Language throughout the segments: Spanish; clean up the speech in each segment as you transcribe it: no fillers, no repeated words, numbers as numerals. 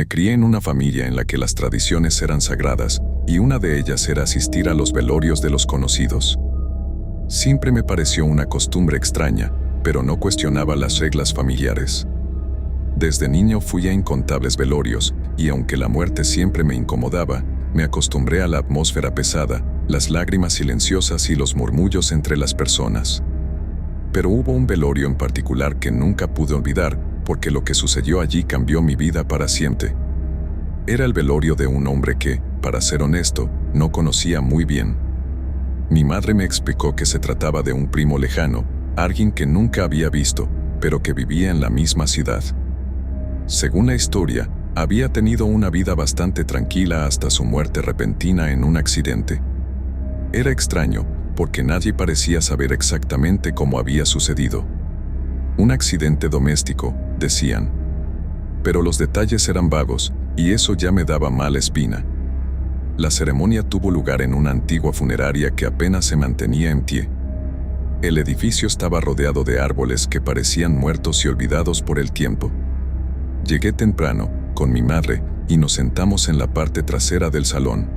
Me crié en una familia en la que las tradiciones eran sagradas, y una de ellas era asistir a los velorios de los conocidos. Siempre me pareció una costumbre extraña, pero no cuestionaba las reglas familiares. Desde niño fui a incontables velorios, y aunque la muerte siempre me incomodaba, me acostumbré a la atmósfera pesada, las lágrimas silenciosas y los murmullos entre las personas. Pero hubo un velorio en particular que nunca pude olvidar, porque lo que sucedió allí cambió mi vida para siempre. Era el velorio de un hombre que, para ser honesto, no conocía muy bien. Mi madre me explicó que se trataba de un primo lejano, alguien que nunca había visto, pero que vivía en la misma ciudad. Según la historia, había tenido una vida bastante tranquila hasta su muerte repentina en un accidente. Era extraño, porque nadie parecía saber exactamente cómo había sucedido. Un accidente doméstico, decían. Pero los detalles eran vagos, y eso ya me daba mala espina. La ceremonia tuvo lugar en una antigua funeraria que apenas se mantenía en pie. El edificio estaba rodeado de árboles que parecían muertos y olvidados por el tiempo. Llegué temprano, con mi madre, y nos sentamos en la parte trasera del salón.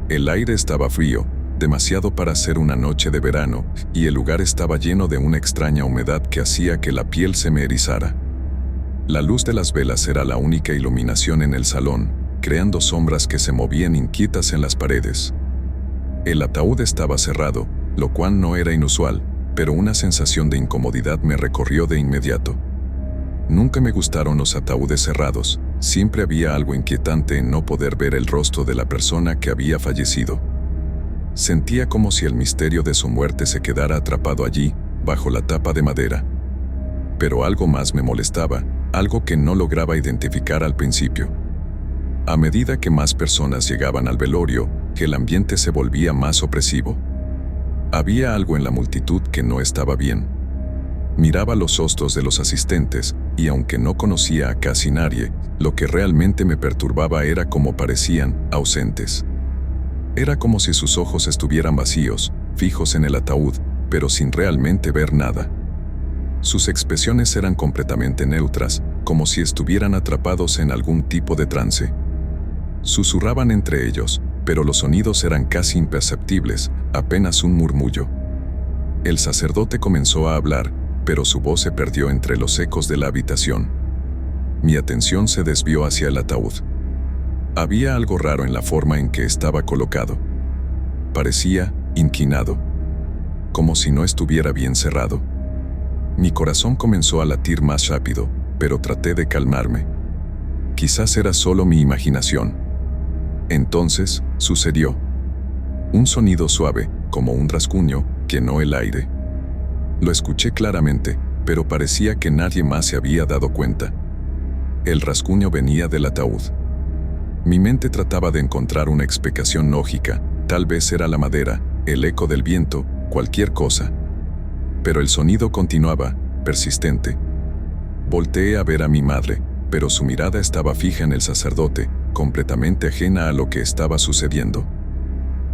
El aire estaba frío, demasiado para ser una noche de verano, y el lugar estaba lleno de una extraña humedad que hacía que la piel se me erizara. La luz de las velas era la única iluminación en el salón, creando sombras que se movían inquietas en las paredes. El ataúd estaba cerrado, lo cual no era inusual, pero una sensación de incomodidad me recorrió de inmediato. Nunca me gustaron los ataúdes cerrados, siempre había algo inquietante en no poder ver el rostro de la persona que había fallecido. Sentía como si el misterio de su muerte se quedara atrapado allí, bajo la tapa de madera. Pero algo más me molestaba, algo que no lograba identificar al principio. A medida que más personas llegaban al velorio, el ambiente se volvía más opresivo. Había algo en la multitud que no estaba bien. Miraba los rostros de los asistentes, y aunque no conocía a casi nadie, lo que realmente me perturbaba era cómo parecían ausentes. Era como si sus ojos estuvieran vacíos, fijos en el ataúd, pero sin realmente ver nada. Sus expresiones eran completamente neutras, como si estuvieran atrapados en algún tipo de trance. Susurraban entre ellos, pero los sonidos eran casi imperceptibles, apenas un murmullo. El sacerdote comenzó a hablar, pero su voz se perdió entre los ecos de la habitación. Mi atención se desvió hacia el ataúd. Había algo raro en la forma en que estaba colocado. Parecía inclinado, como si no estuviera bien cerrado. Mi corazón comenzó a latir más rápido, pero traté de calmarme. Quizás era solo mi imaginación. Entonces, sucedió. Un sonido suave, como un rasguño, llenó el aire. Lo escuché claramente, pero parecía que nadie más se había dado cuenta. El rasguño venía del ataúd. Mi mente trataba de encontrar una explicación lógica, tal vez era la madera, el eco del viento, cualquier cosa. Pero el sonido continuaba, persistente. Volteé a ver a mi madre, pero su mirada estaba fija en el sacerdote, completamente ajena a lo que estaba sucediendo.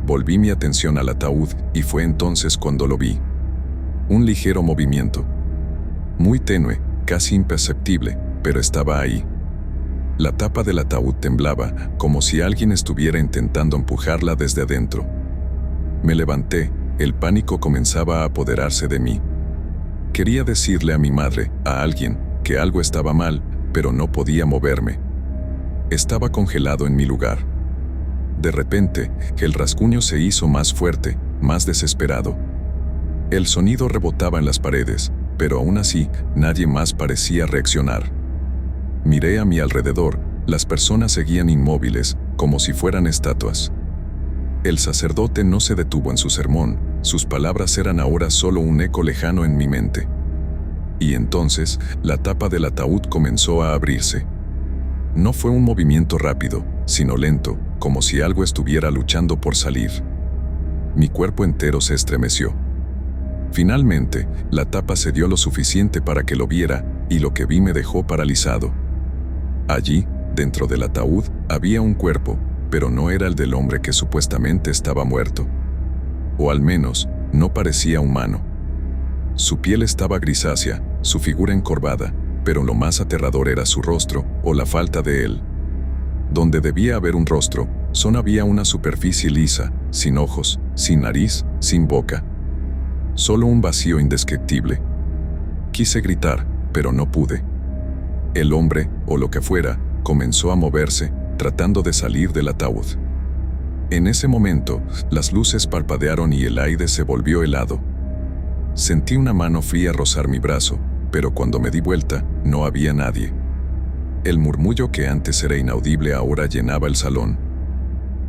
Volví mi atención al ataúd, y fue entonces cuando lo vi. Un ligero movimiento. Muy tenue, casi imperceptible, pero estaba ahí. La tapa del ataúd temblaba, como si alguien estuviera intentando empujarla desde adentro. Me levanté, el pánico comenzaba a apoderarse de mí. Quería decirle a mi madre, a alguien, que algo estaba mal, pero no podía moverme. Estaba congelado en mi lugar. De repente, el rasguño se hizo más fuerte, más desesperado. El sonido rebotaba en las paredes, pero aún así, nadie más parecía reaccionar. Miré a mi alrededor, las personas seguían inmóviles, como si fueran estatuas. El sacerdote no se detuvo en su sermón, sus palabras eran ahora solo un eco lejano en mi mente. Y entonces, la tapa del ataúd comenzó a abrirse. No fue un movimiento rápido, sino lento, como si algo estuviera luchando por salir. Mi cuerpo entero se estremeció. Finalmente, la tapa cedió lo suficiente para que lo viera, y lo que vi me dejó paralizado. Allí, dentro del ataúd, había un cuerpo, pero no era el del hombre que supuestamente estaba muerto. O al menos, no parecía humano. Su piel estaba grisácea, su figura encorvada, pero lo más aterrador era su rostro, o la falta de él. Donde debía haber un rostro, solo había una superficie lisa, sin ojos, sin nariz, sin boca. Solo un vacío indescriptible. Quise gritar, pero no pude. El hombre, o lo que fuera, comenzó a moverse, tratando de salir del ataúd. En ese momento, las luces parpadearon y el aire se volvió helado. Sentí una mano fría rozar mi brazo, pero cuando me di vuelta, no había nadie. El murmullo que antes era inaudible ahora llenaba el salón.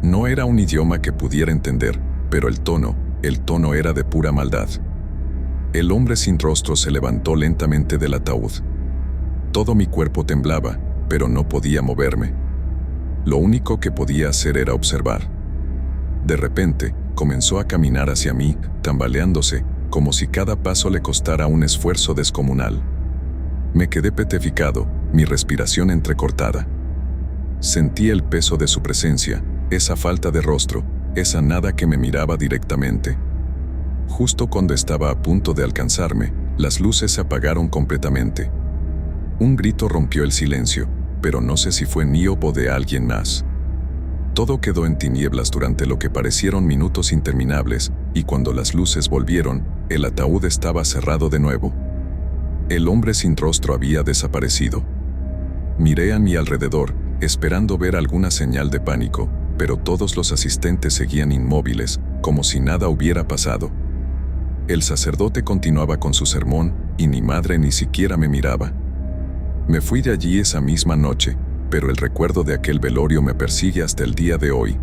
No era un idioma que pudiera entender, pero el tono era de pura maldad. El hombre sin rostro se levantó lentamente del ataúd. Todo mi cuerpo temblaba, pero no podía moverme. Lo único que podía hacer era observar. De repente, comenzó a caminar hacia mí, tambaleándose, como si cada paso le costara un esfuerzo descomunal. Me quedé petrificado, mi respiración entrecortada. Sentí el peso de su presencia, esa falta de rostro, esa nada que me miraba directamente. Justo cuando estaba a punto de alcanzarme, las luces se apagaron completamente. Un grito rompió el silencio, pero no sé si fue mío o de alguien más. Todo quedó en tinieblas durante lo que parecieron minutos interminables, y cuando las luces volvieron, el ataúd estaba cerrado de nuevo. El hombre sin rostro había desaparecido. Miré a mi alrededor, esperando ver alguna señal de pánico, pero todos los asistentes seguían inmóviles, como si nada hubiera pasado. El sacerdote continuaba con su sermón, y mi madre ni siquiera me miraba. Me fui de allí esa misma noche, pero el recuerdo de aquel velorio me persigue hasta el día de hoy.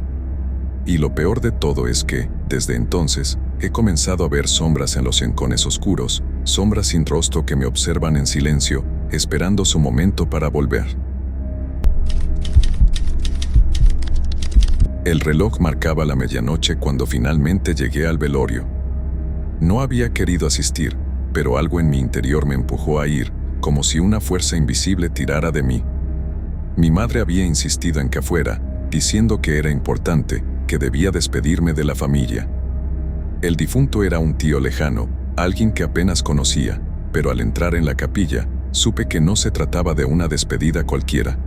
Y lo peor de todo es que, desde entonces, he comenzado a ver sombras en los rincones oscuros, sombras sin rostro que me observan en silencio, esperando su momento para volver. El reloj marcaba la medianoche cuando finalmente llegué al velorio. No había querido asistir, pero algo en mi interior me empujó a ir, como si una fuerza invisible tirara de mí. Mi madre había insistido en que fuera, diciendo que era importante, que debía despedirme de la familia. El difunto era un tío lejano, alguien que apenas conocía, pero al entrar en la capilla, supe que no se trataba de una despedida cualquiera.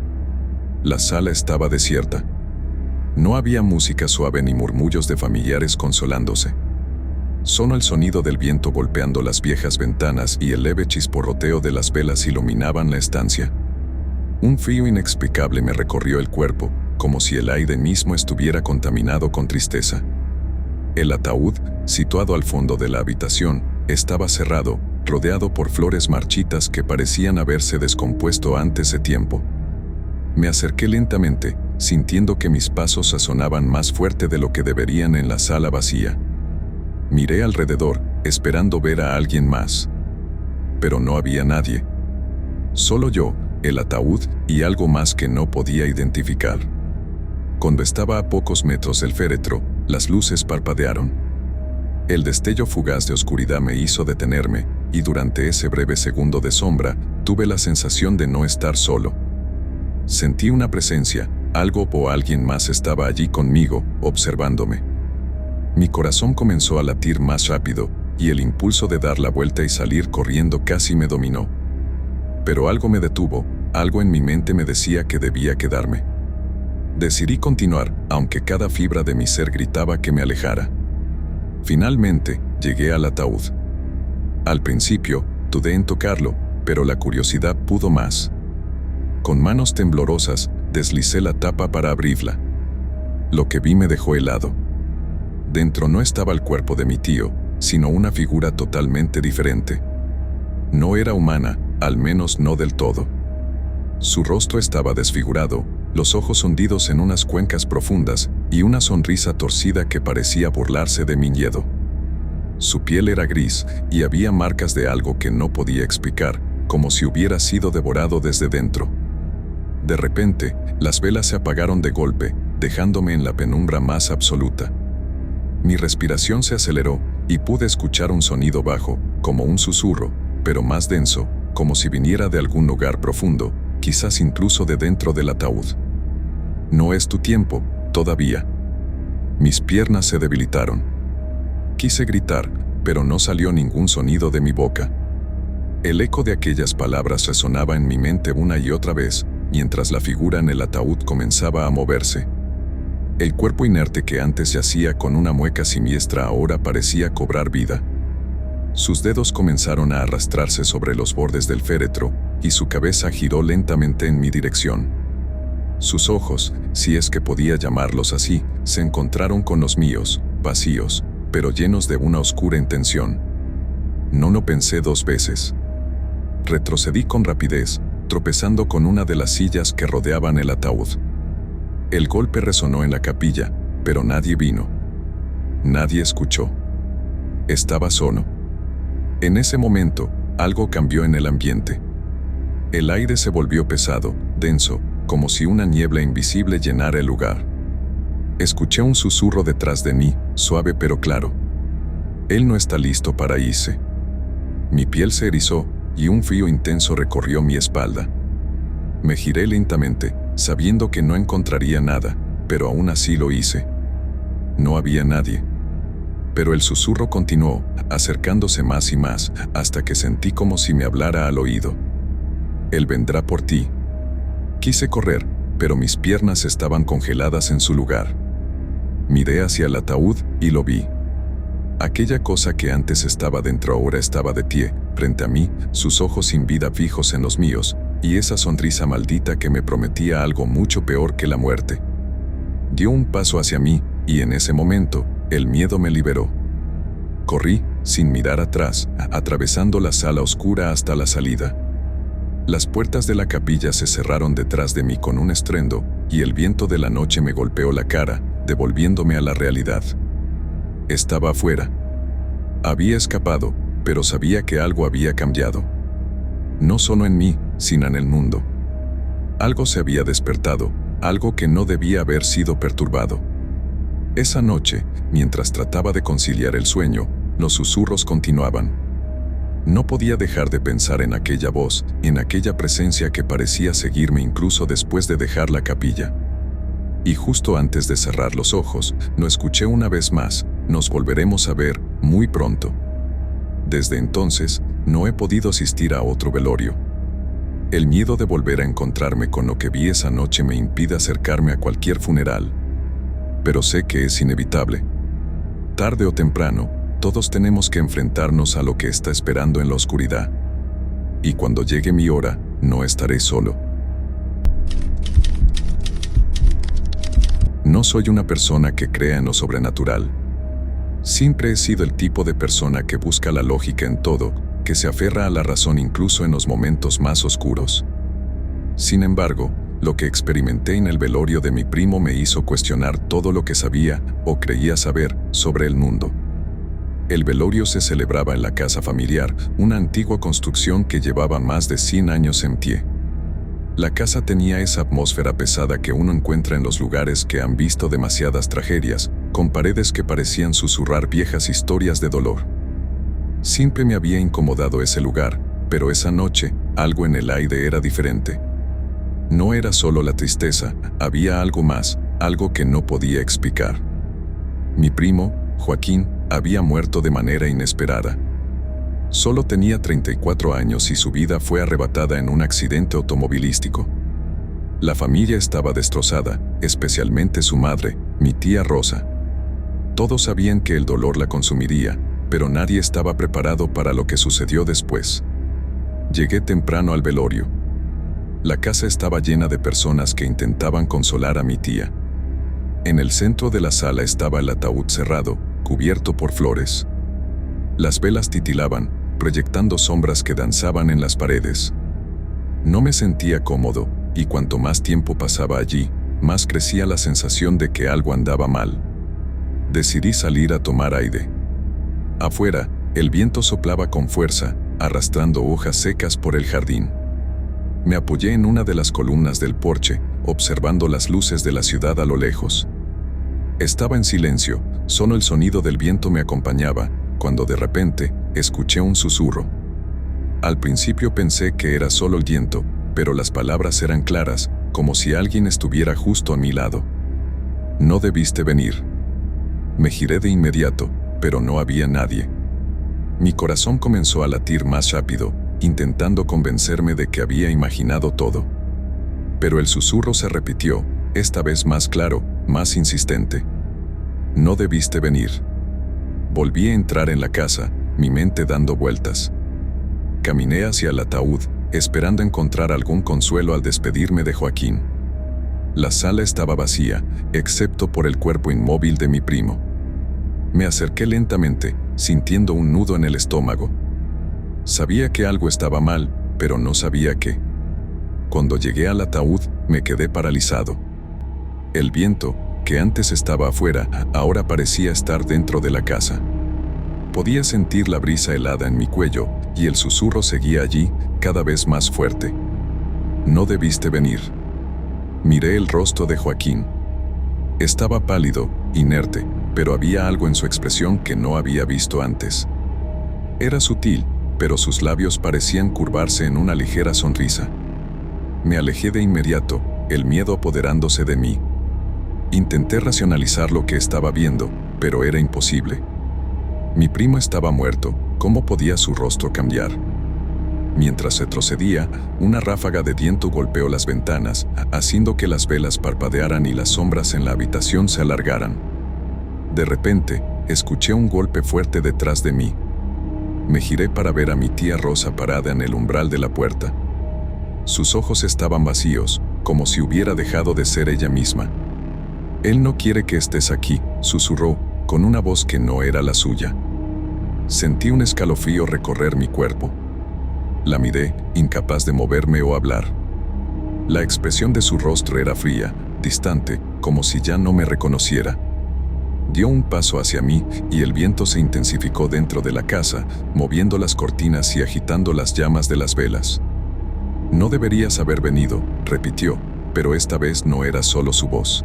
La sala estaba desierta. No había música suave ni murmullos de familiares consolándose. Solo el sonido del viento golpeando las viejas ventanas y el leve chisporroteo de las velas iluminaban la estancia. Un frío inexplicable me recorrió el cuerpo, como si el aire mismo estuviera contaminado con tristeza. El ataúd, situado al fondo de la habitación, estaba cerrado, rodeado por flores marchitas que parecían haberse descompuesto antes de tiempo. Me acerqué lentamente, sintiendo que mis pasos resonaban más fuerte de lo que deberían en la sala vacía. Miré alrededor, esperando ver a alguien más. Pero no había nadie. Solo yo, el ataúd y algo más que no podía identificar. Cuando estaba a pocos metros del féretro, las luces parpadearon. El destello fugaz de oscuridad me hizo detenerme, y durante ese breve segundo de sombra, tuve la sensación de no estar solo. Sentí una presencia, algo o alguien más estaba allí conmigo, observándome. Mi corazón comenzó a latir más rápido, y el impulso de dar la vuelta y salir corriendo casi me dominó. Pero algo me detuvo, algo en mi mente me decía que debía quedarme. Decidí continuar, aunque cada fibra de mi ser gritaba que me alejara. Finalmente, llegué al ataúd. Al principio, dudé en tocarlo, pero la curiosidad pudo más. Con manos temblorosas, deslicé la tapa para abrirla. Lo que vi me dejó helado. Dentro no estaba el cuerpo de mi tío, sino una figura totalmente diferente. No era humana, al menos no del todo. Su rostro estaba desfigurado, los ojos hundidos en unas cuencas profundas y una sonrisa torcida que parecía burlarse de mi miedo. Su piel era gris y había marcas de algo que no podía explicar, como si hubiera sido devorado desde dentro. De repente, las velas se apagaron de golpe, dejándome en la penumbra más absoluta. Mi respiración se aceleró y pude escuchar un sonido bajo, como un susurro, pero más denso, como si viniera de algún lugar profundo, quizás incluso de dentro del ataúd. No es tu tiempo, todavía. Mis piernas se debilitaron. Quise gritar, pero no salió ningún sonido de mi boca. El eco de aquellas palabras resonaba en mi mente una y otra vez, mientras la figura en el ataúd comenzaba a moverse. El cuerpo inerte que antes yacía con una mueca siniestra ahora parecía cobrar vida. Sus dedos comenzaron a arrastrarse sobre los bordes del féretro y su cabeza giró lentamente en mi dirección. Sus ojos, si es que podía llamarlos así, se encontraron con los míos, vacíos, pero llenos de una oscura intención. No lo pensé dos veces. Retrocedí con rapidez, tropezando con una de las sillas que rodeaban el ataúd. El golpe resonó en la capilla, pero nadie vino. Nadie escuchó. Estaba solo. En ese momento, algo cambió en el ambiente. El aire se volvió pesado, denso, como si una niebla invisible llenara el lugar. Escuché un susurro detrás de mí, suave pero claro. Él no está listo para irse. Mi piel se erizó y un frío intenso recorrió mi espalda. Me giré lentamente, sabiendo que no encontraría nada, pero aún así lo hice. No había nadie. Pero el susurro continuó, acercándose más y más, hasta que sentí como si me hablara al oído. Él vendrá por ti. Quise correr, pero mis piernas estaban congeladas en su lugar. Miré hacia el ataúd y lo vi. Aquella cosa que antes estaba dentro ahora estaba de pie, frente a mí, sus ojos sin vida fijos en los míos, y esa sonrisa maldita que me prometía algo mucho peor que la muerte. Dio un paso hacia mí, y en ese momento, el miedo me liberó. Corrí, sin mirar atrás, atravesando la sala oscura hasta la salida. Las puertas de la capilla se cerraron detrás de mí con un estruendo, y el viento de la noche me golpeó la cara, devolviéndome a la realidad. Estaba afuera. Había escapado, pero sabía que algo había cambiado. No solo en mí, sino en el mundo. Algo se había despertado, algo que no debía haber sido perturbado. Esa noche, mientras trataba de conciliar el sueño, los susurros continuaban. No podía dejar de pensar en aquella voz, en aquella presencia que parecía seguirme incluso después de dejar la capilla. Y justo antes de cerrar los ojos, lo escuché una vez más: nos volveremos a ver, muy pronto. Desde entonces, no he podido asistir a otro velorio. El miedo de volver a encontrarme con lo que vi esa noche me impide acercarme a cualquier funeral. Pero sé que es inevitable. Tarde o temprano, todos tenemos que enfrentarnos a lo que está esperando en la oscuridad. Y cuando llegue mi hora, no estaré solo. No soy una persona que crea en lo sobrenatural. Siempre he sido el tipo de persona que busca la lógica en todo, que se aferra a la razón incluso en los momentos más oscuros. Sin embargo, lo que experimenté en el velorio de mi primo me hizo cuestionar todo lo que sabía o creía saber sobre el mundo. El velorio se celebraba en la casa familiar, una antigua construcción que llevaba más de 100 años en pie. La casa tenía esa atmósfera pesada que uno encuentra en los lugares que han visto demasiadas tragedias, con paredes que parecían susurrar viejas historias de dolor. Siempre me había incomodado ese lugar, pero esa noche, algo en el aire era diferente. No era solo la tristeza, había algo más, algo que no podía explicar. Mi primo, Joaquín, había muerto de manera inesperada. Solo tenía 34 años y su vida fue arrebatada en un accidente automovilístico. La familia estaba destrozada, especialmente su madre, mi tía Rosa. Todos sabían que el dolor la consumiría, pero nadie estaba preparado para lo que sucedió después. Llegué temprano al velorio. La casa estaba llena de personas que intentaban consolar a mi tía. En el centro de la sala estaba el ataúd cerrado, cubierto por flores. Las velas titilaban, proyectando sombras que danzaban en las paredes. No me sentía cómodo, y cuanto más tiempo pasaba allí, más crecía la sensación de que algo andaba mal. Decidí salir a tomar aire. Afuera, el viento soplaba con fuerza, arrastrando hojas secas por el jardín. Me apoyé en una de las columnas del porche, observando las luces de la ciudad a lo lejos. Estaba en silencio, solo el sonido del viento me acompañaba, cuando de repente, escuché un susurro. Al principio pensé que era solo el viento, pero las palabras eran claras, como si alguien estuviera justo a mi lado. No debiste venir. Me giré de inmediato, pero no había nadie. Mi corazón comenzó a latir más rápido, intentando convencerme de que había imaginado todo. Pero el susurro se repitió, esta vez más claro, más insistente. No debiste venir. Volví a entrar en la casa, mi mente dando vueltas. Caminé hacia el ataúd, esperando encontrar algún consuelo al despedirme de Joaquín. La sala estaba vacía, excepto por el cuerpo inmóvil de mi primo. Me acerqué lentamente, sintiendo un nudo en el estómago. Sabía que algo estaba mal, pero no sabía qué. Cuando llegué al ataúd, me quedé paralizado. El viento, que antes estaba afuera, ahora parecía estar dentro de la casa. Podía sentir la brisa helada en mi cuello, y el susurro seguía allí, cada vez más fuerte. No debiste venir. Miré el rostro de Joaquín. Estaba pálido, inerte, pero había algo en su expresión que no había visto antes. Era sutil, pero sus labios parecían curvarse en una ligera sonrisa. Me alejé de inmediato, el miedo apoderándose de mí. Intenté racionalizar lo que estaba viendo, pero era imposible. Mi primo estaba muerto, ¿cómo podía su rostro cambiar? Mientras retrocedía, una ráfaga de viento golpeó las ventanas, haciendo que las velas parpadearan y las sombras en la habitación se alargaran. De repente, escuché un golpe fuerte detrás de mí. Me giré para ver a mi tía Rosa parada en el umbral de la puerta. Sus ojos estaban vacíos, como si hubiera dejado de ser ella misma. «Él no quiere que estés aquí», susurró, con una voz que no era la suya. Sentí un escalofrío recorrer mi cuerpo. La miré, incapaz de moverme o hablar. La expresión de su rostro era fría, distante, como si ya no me reconociera. Dio un paso hacia mí y el viento se intensificó dentro de la casa, moviendo las cortinas y agitando las llamas de las velas. «No deberías haber venido», repitió, pero esta vez no era solo su voz.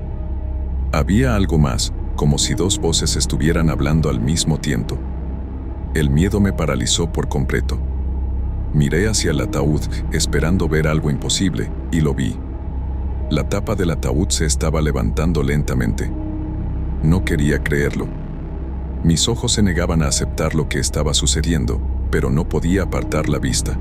Había algo más, como si dos voces estuvieran hablando al mismo tiempo. El miedo me paralizó por completo. Miré hacia el ataúd, esperando ver algo imposible, y lo vi. La tapa del ataúd se estaba levantando lentamente. No quería creerlo. Mis ojos se negaban a aceptar lo que estaba sucediendo, pero no podía apartar la vista.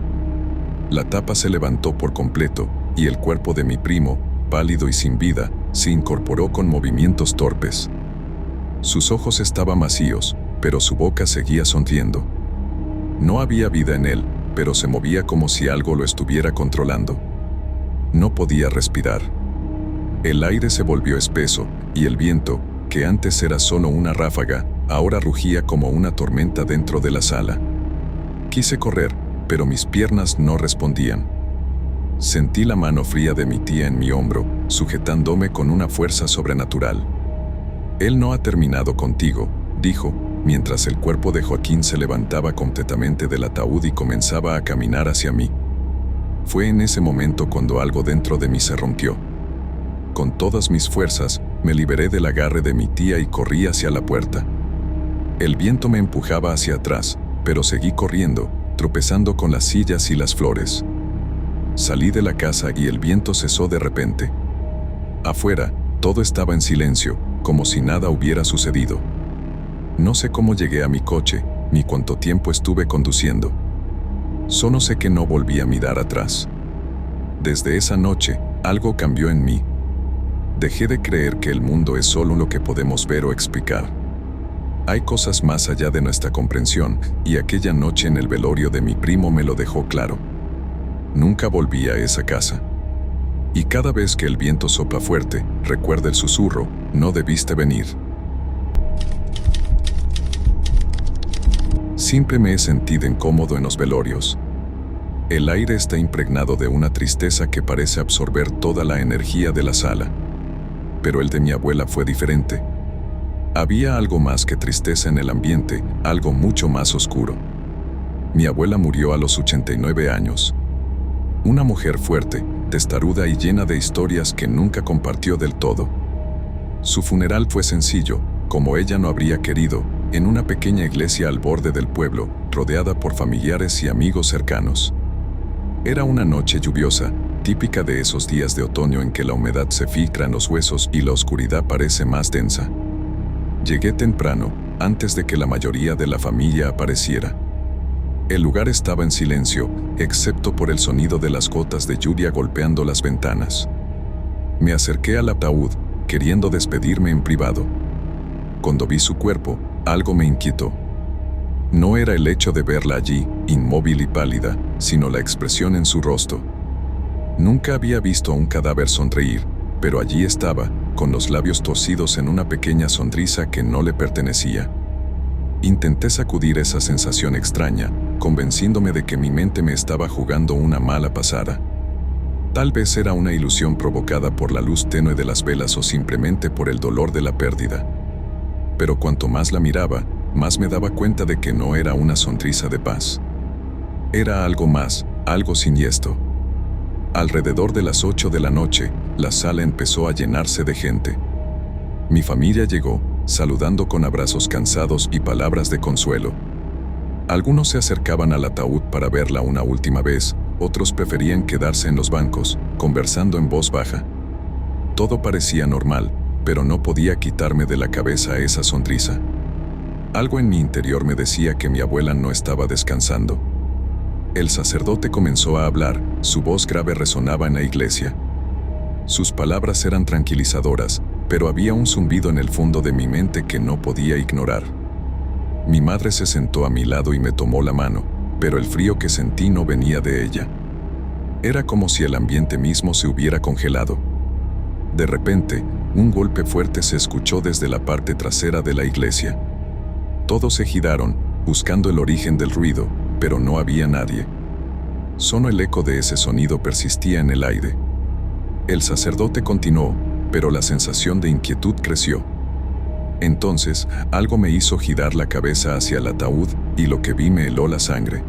La tapa se levantó por completo, y el cuerpo de mi primo, pálido y sin vida, se incorporó con movimientos torpes. Sus ojos estaban vacíos, pero su boca seguía sonriendo. No había vida en él, pero se movía como si algo lo estuviera controlando. No podía respirar. El aire se volvió espeso, y el viento, que antes era solo una ráfaga, ahora rugía como una tormenta dentro de la sala. Quise correr, pero mis piernas no respondían. Sentí la mano fría de mi tía en mi hombro, sujetándome con una fuerza sobrenatural. «Él no ha terminado contigo», dijo, mientras el cuerpo de Joaquín se levantaba completamente del ataúd y comenzaba a caminar hacia mí. Fue en ese momento cuando algo dentro de mí se rompió. Con todas mis fuerzas, me liberé del agarre de mi tía y corrí hacia la puerta. El viento me empujaba hacia atrás, pero seguí corriendo, tropezando con las sillas y las flores. Salí de la casa y el viento cesó de repente. Afuera, todo estaba en silencio, como si nada hubiera sucedido. No sé cómo llegué a mi coche, ni cuánto tiempo estuve conduciendo. Solo sé que no volví a mirar atrás. Desde esa noche, algo cambió en mí. Dejé de creer que el mundo es solo lo que podemos ver o explicar. Hay cosas más allá de nuestra comprensión, y aquella noche en el velorio de mi primo me lo dejó claro. Nunca volví a esa casa. Y cada vez que el viento sopla fuerte, recuerda el susurro, no debiste venir. Siempre me he sentido incómodo en los velorios. El aire está impregnado de una tristeza que parece absorber toda la energía de la sala. Pero el de mi abuela fue diferente. Había algo más que tristeza en el ambiente, algo mucho más oscuro. Mi abuela murió a los 89 años. Una mujer fuerte, testaruda y llena de historias que nunca compartió del todo. Su funeral fue sencillo, como ella no habría querido, en una pequeña iglesia al borde del pueblo, rodeada por familiares y amigos cercanos. Era una noche lluviosa, típica de esos días de otoño en que la humedad se filtra en los huesos y la oscuridad parece más densa. Llegué temprano, antes de que la mayoría de la familia apareciera. El lugar estaba en silencio, excepto por el sonido de las gotas de lluvia golpeando las ventanas. Me acerqué al ataúd, queriendo despedirme en privado. Cuando vi su cuerpo, algo me inquietó. No era el hecho de verla allí, inmóvil y pálida, sino la expresión en su rostro. Nunca había visto a un cadáver sonreír, pero allí estaba, con los labios torcidos en una pequeña sonrisa que no le pertenecía. Intenté sacudir esa sensación extraña, convenciéndome de que mi mente me estaba jugando una mala pasada. Tal vez era una ilusión provocada por la luz tenue de las velas o simplemente por el dolor de la pérdida. Pero cuanto más la miraba, más me daba cuenta de que no era una sonrisa de paz. Era algo más, algo siniestro. Alrededor de las 8 de la noche, la sala empezó a llenarse de gente. Mi familia llegó, saludando con abrazos cansados y palabras de consuelo. Algunos se acercaban al ataúd para verla una última vez, otros preferían quedarse en los bancos, conversando en voz baja. Todo parecía normal, pero no podía quitarme de la cabeza esa sonrisa. Algo en mi interior me decía que mi abuela no estaba descansando. El sacerdote comenzó a hablar, su voz grave resonaba en la iglesia. Sus palabras eran tranquilizadoras, pero había un zumbido en el fondo de mi mente que no podía ignorar. Mi madre se sentó a mi lado y me tomó la mano, pero el frío que sentí no venía de ella. Era como si el ambiente mismo se hubiera congelado. De repente, un golpe fuerte se escuchó desde la parte trasera de la iglesia. Todos se giraron, buscando el origen del ruido, pero no había nadie. Solo el eco de ese sonido persistía en el aire. El sacerdote continuó, pero la sensación de inquietud creció. Entonces, algo me hizo girar la cabeza hacia el ataúd y lo que vi me heló la sangre.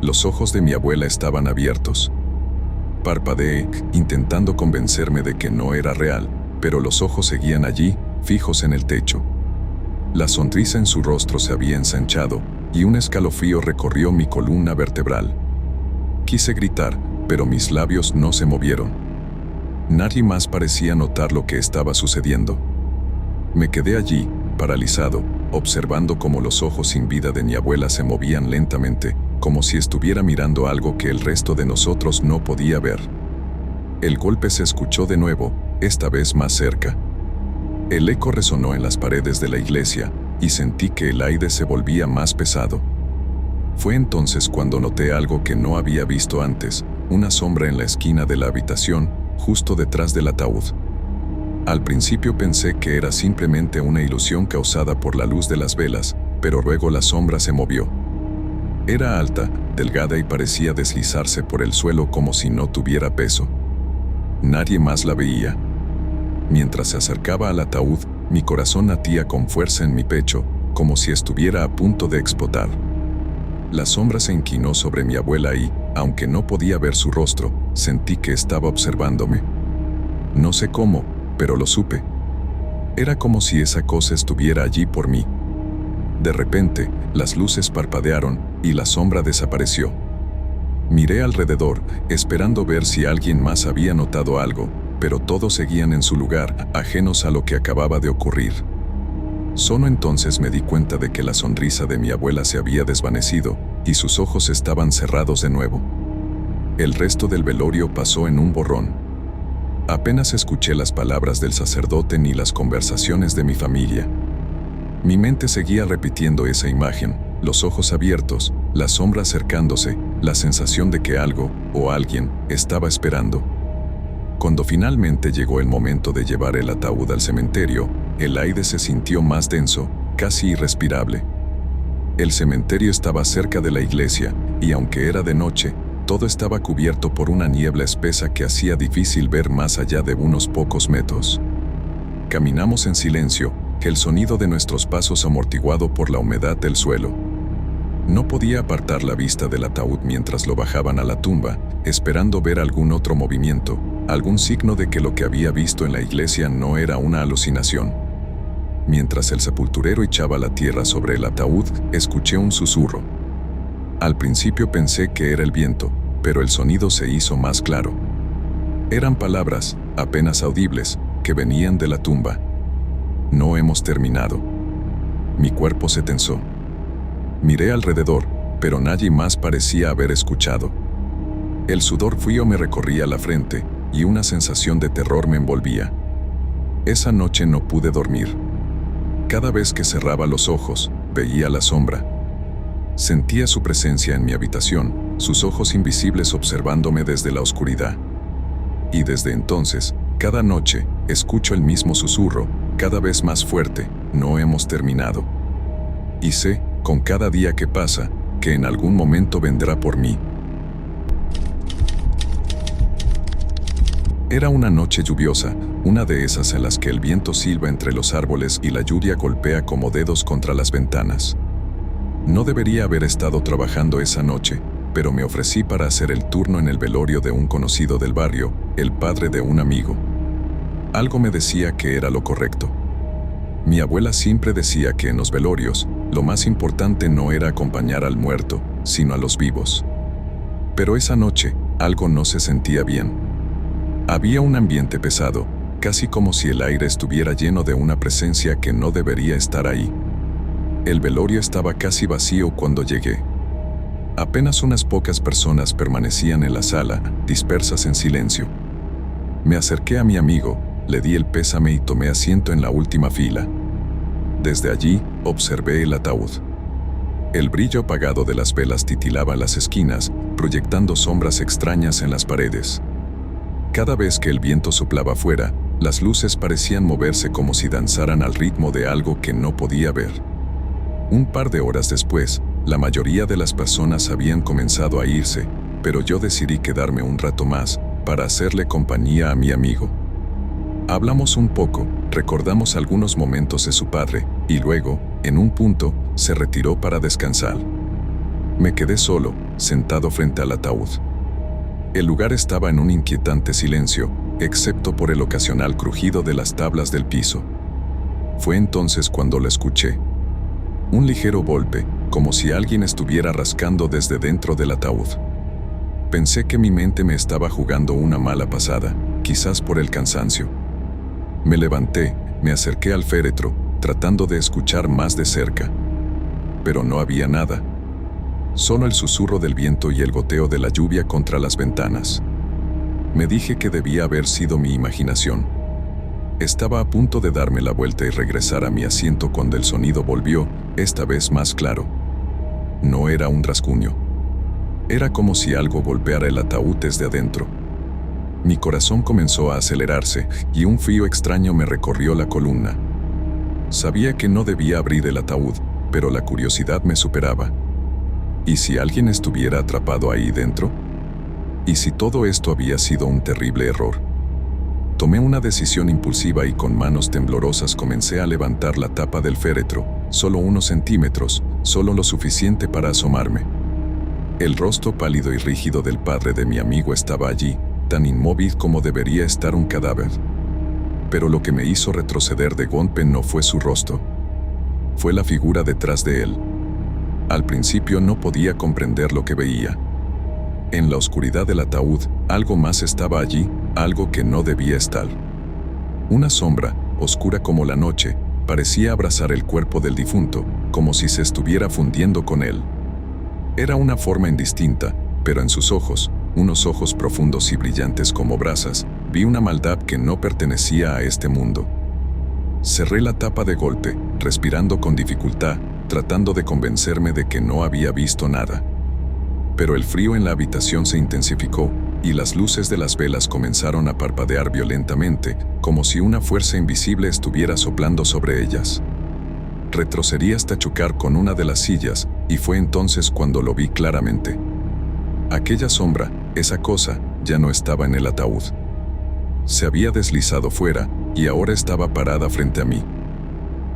Los ojos de mi abuela estaban abiertos. Parpadeé, intentando convencerme de que no era real, pero los ojos seguían allí, fijos en el techo. La sonrisa en su rostro se había ensanchado, y un escalofrío recorrió mi columna vertebral. Quise gritar, pero mis labios no se movieron. Nadie más parecía notar lo que estaba sucediendo. Me quedé allí, paralizado, observando cómo los ojos sin vida de mi abuela se movían lentamente, como si estuviera mirando algo que el resto de nosotros no podía ver. El golpe se escuchó de nuevo, esta vez más cerca. El eco resonó en las paredes de la iglesia, y sentí que el aire se volvía más pesado. Fue entonces cuando noté algo que no había visto antes, una sombra en la esquina de la habitación, justo detrás del ataúd. Al principio pensé que era simplemente una ilusión causada por la luz de las velas, pero luego la sombra se movió. Era alta, delgada y parecía deslizarse por el suelo como si no tuviera peso. Nadie más la veía. Mientras se acercaba al ataúd, mi corazón latía con fuerza en mi pecho, como si estuviera a punto de explotar. La sombra se inclinó sobre mi abuela y, aunque no podía ver su rostro, sentí que estaba observándome. No sé cómo, pero lo supe. Era como si esa cosa estuviera allí por mí. De repente, las luces parpadearon y la sombra desapareció. Miré alrededor, esperando ver si alguien más había notado algo, pero todos seguían en su lugar, ajenos a lo que acababa de ocurrir. Solo entonces me di cuenta de que la sonrisa de mi abuela se había desvanecido y sus ojos estaban cerrados de nuevo. El resto del velorio pasó en un borrón. Apenas escuché las palabras del sacerdote ni las conversaciones de mi familia. Mi mente seguía repitiendo esa imagen, los ojos abiertos, la sombra acercándose, la sensación de que algo, o alguien, estaba esperando. Cuando finalmente llegó el momento de llevar el ataúd al cementerio, el aire se sintió más denso, casi irrespirable. El cementerio estaba cerca de la iglesia, y aunque era de noche, todo estaba cubierto por una niebla espesa que hacía difícil ver más allá de unos pocos metros. Caminamos en silencio, el sonido de nuestros pasos amortiguado por la humedad del suelo. No podía apartar la vista del ataúd mientras lo bajaban a la tumba, esperando ver algún otro movimiento, algún signo de que lo que había visto en la iglesia no era una alucinación. Mientras el sepulturero echaba la tierra sobre el ataúd, escuché un susurro. Al principio pensé que era el viento, pero el sonido se hizo más claro. Eran palabras, apenas audibles, que venían de la tumba. No hemos terminado. Mi cuerpo se tensó. Miré alrededor, pero nadie más parecía haber escuchado. El sudor frío me recorría la frente, y una sensación de terror me envolvía. Esa noche no pude dormir. Cada vez que cerraba los ojos, veía la sombra. Sentía su presencia en mi habitación, sus ojos invisibles observándome desde la oscuridad. Y desde entonces, cada noche, escucho el mismo susurro, cada vez más fuerte: no hemos terminado. Y sé, con cada día que pasa, que en algún momento vendrá por mí. Era una noche lluviosa, una de esas en las que el viento silba entre los árboles y la lluvia golpea como dedos contra las ventanas. No debería haber estado trabajando esa noche, pero me ofrecí para hacer el turno en el velorio de un conocido del barrio, el padre de un amigo. Algo me decía que era lo correcto. Mi abuela siempre decía que en los velorios, lo más importante no era acompañar al muerto, sino a los vivos. Pero esa noche, algo no se sentía bien. Había un ambiente pesado, casi como si el aire estuviera lleno de una presencia que no debería estar ahí. El velorio estaba casi vacío cuando llegué. Apenas unas pocas personas permanecían en la sala, dispersas en silencio. Me acerqué a mi amigo, le di el pésame y tomé asiento en la última fila. Desde allí, observé el ataúd. El brillo apagado de las velas titilaba en las esquinas, proyectando sombras extrañas en las paredes. Cada vez que el viento soplaba afuera, las luces parecían moverse como si danzaran al ritmo de algo que no podía ver. Un par de horas después, la mayoría de las personas habían comenzado a irse, pero yo decidí quedarme un rato más para hacerle compañía a mi amigo. Hablamos un poco, recordamos algunos momentos de su padre, y luego, en un punto, se retiró para descansar. Me quedé solo, sentado frente al ataúd. El lugar estaba en un inquietante silencio, excepto por el ocasional crujido de las tablas del piso. Fue entonces cuando lo escuché. Un ligero golpe, como si alguien estuviera rascando desde dentro del ataúd. Pensé que mi mente me estaba jugando una mala pasada, quizás por el cansancio. Me levanté, me acerqué al féretro, tratando de escuchar más de cerca. Pero no había nada. Solo el susurro del viento y el goteo de la lluvia contra las ventanas. Me dije que debía haber sido mi imaginación. Estaba a punto de darme la vuelta y regresar a mi asiento cuando el sonido volvió, esta vez más claro. No era un rasguño. Era como si algo golpeara el ataúd desde adentro. Mi corazón comenzó a acelerarse y un frío extraño me recorrió la columna. Sabía que no debía abrir el ataúd, pero la curiosidad me superaba. ¿Y si alguien estuviera atrapado ahí dentro? ¿Y si todo esto había sido un terrible error? Tomé una decisión impulsiva y con manos temblorosas comencé a levantar la tapa del féretro, solo unos centímetros, solo lo suficiente para asomarme. El rostro pálido y rígido del padre de mi amigo estaba allí, tan inmóvil como debería estar un cadáver. Pero lo que me hizo retroceder de golpe no fue su rostro. Fue la figura detrás de él. Al principio no podía comprender lo que veía. En la oscuridad del ataúd, algo más estaba allí, algo que no debía estar. Una sombra, oscura como la noche, parecía abrazar el cuerpo del difunto, como si se estuviera fundiendo con él. Era una forma indistinta, pero en sus ojos, unos ojos profundos y brillantes como brasas, vi una maldad que no pertenecía a este mundo. Cerré la tapa de golpe, respirando con dificultad, tratando de convencerme de que no había visto nada. Pero el frío en la habitación se intensificó, y las luces de las velas comenzaron a parpadear violentamente, como si una fuerza invisible estuviera soplando sobre ellas. Retrocedí hasta chocar con una de las sillas, y fue entonces cuando lo vi claramente. Aquella sombra, esa cosa, ya no estaba en el ataúd. Se había deslizado fuera, y ahora estaba parada frente a mí.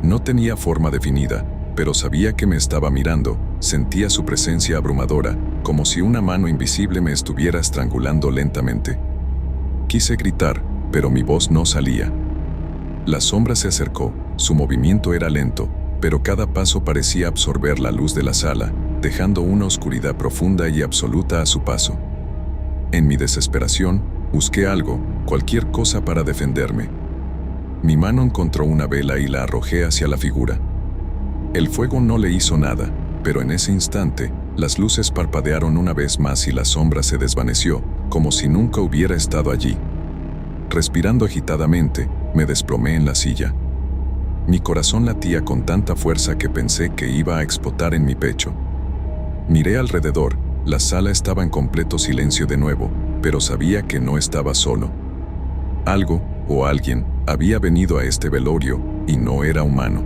No tenía forma definida, pero sabía que me estaba mirando, sentía su presencia abrumadora, como si una mano invisible me estuviera estrangulando lentamente. Quise gritar, pero mi voz no salía. La sombra se acercó, su movimiento era lento, pero cada paso parecía absorber la luz de la sala, dejando una oscuridad profunda y absoluta a su paso. En mi desesperación, busqué algo, cualquier cosa para defenderme. Mi mano encontró una vela y la arrojé hacia la figura. El fuego no le hizo nada, pero en ese instante, las luces parpadearon una vez más y la sombra se desvaneció, como si nunca hubiera estado allí. Respirando agitadamente, me desplomé en la silla. Mi corazón latía con tanta fuerza que pensé que iba a explotar en mi pecho. Miré alrededor, la sala estaba en completo silencio de nuevo, pero sabía que no estaba solo. Algo, o alguien, había venido a este velorio, y no era humano.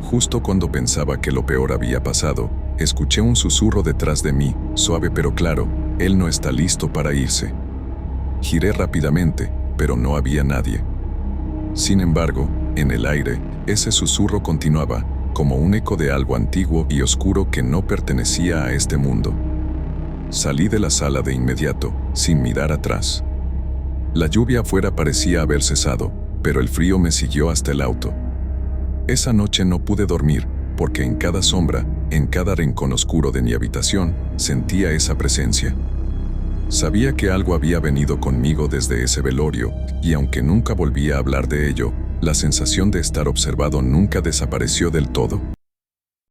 Justo cuando pensaba que lo peor había pasado, escuché un susurro detrás de mí, suave pero claro: él no está listo para irse. Giré rápidamente, pero no había nadie. Sin embargo, en el aire, ese susurro continuaba, como un eco de algo antiguo y oscuro que no pertenecía a este mundo. Salí de la sala de inmediato, sin mirar atrás. La lluvia afuera parecía haber cesado, pero el frío me siguió hasta el auto. Esa noche no pude dormir, porque en cada sombra, en cada rincón oscuro de mi habitación, sentía esa presencia. Sabía que algo había venido conmigo desde ese velorio, y aunque nunca volví a hablar de ello, la sensación de estar observado nunca desapareció del todo.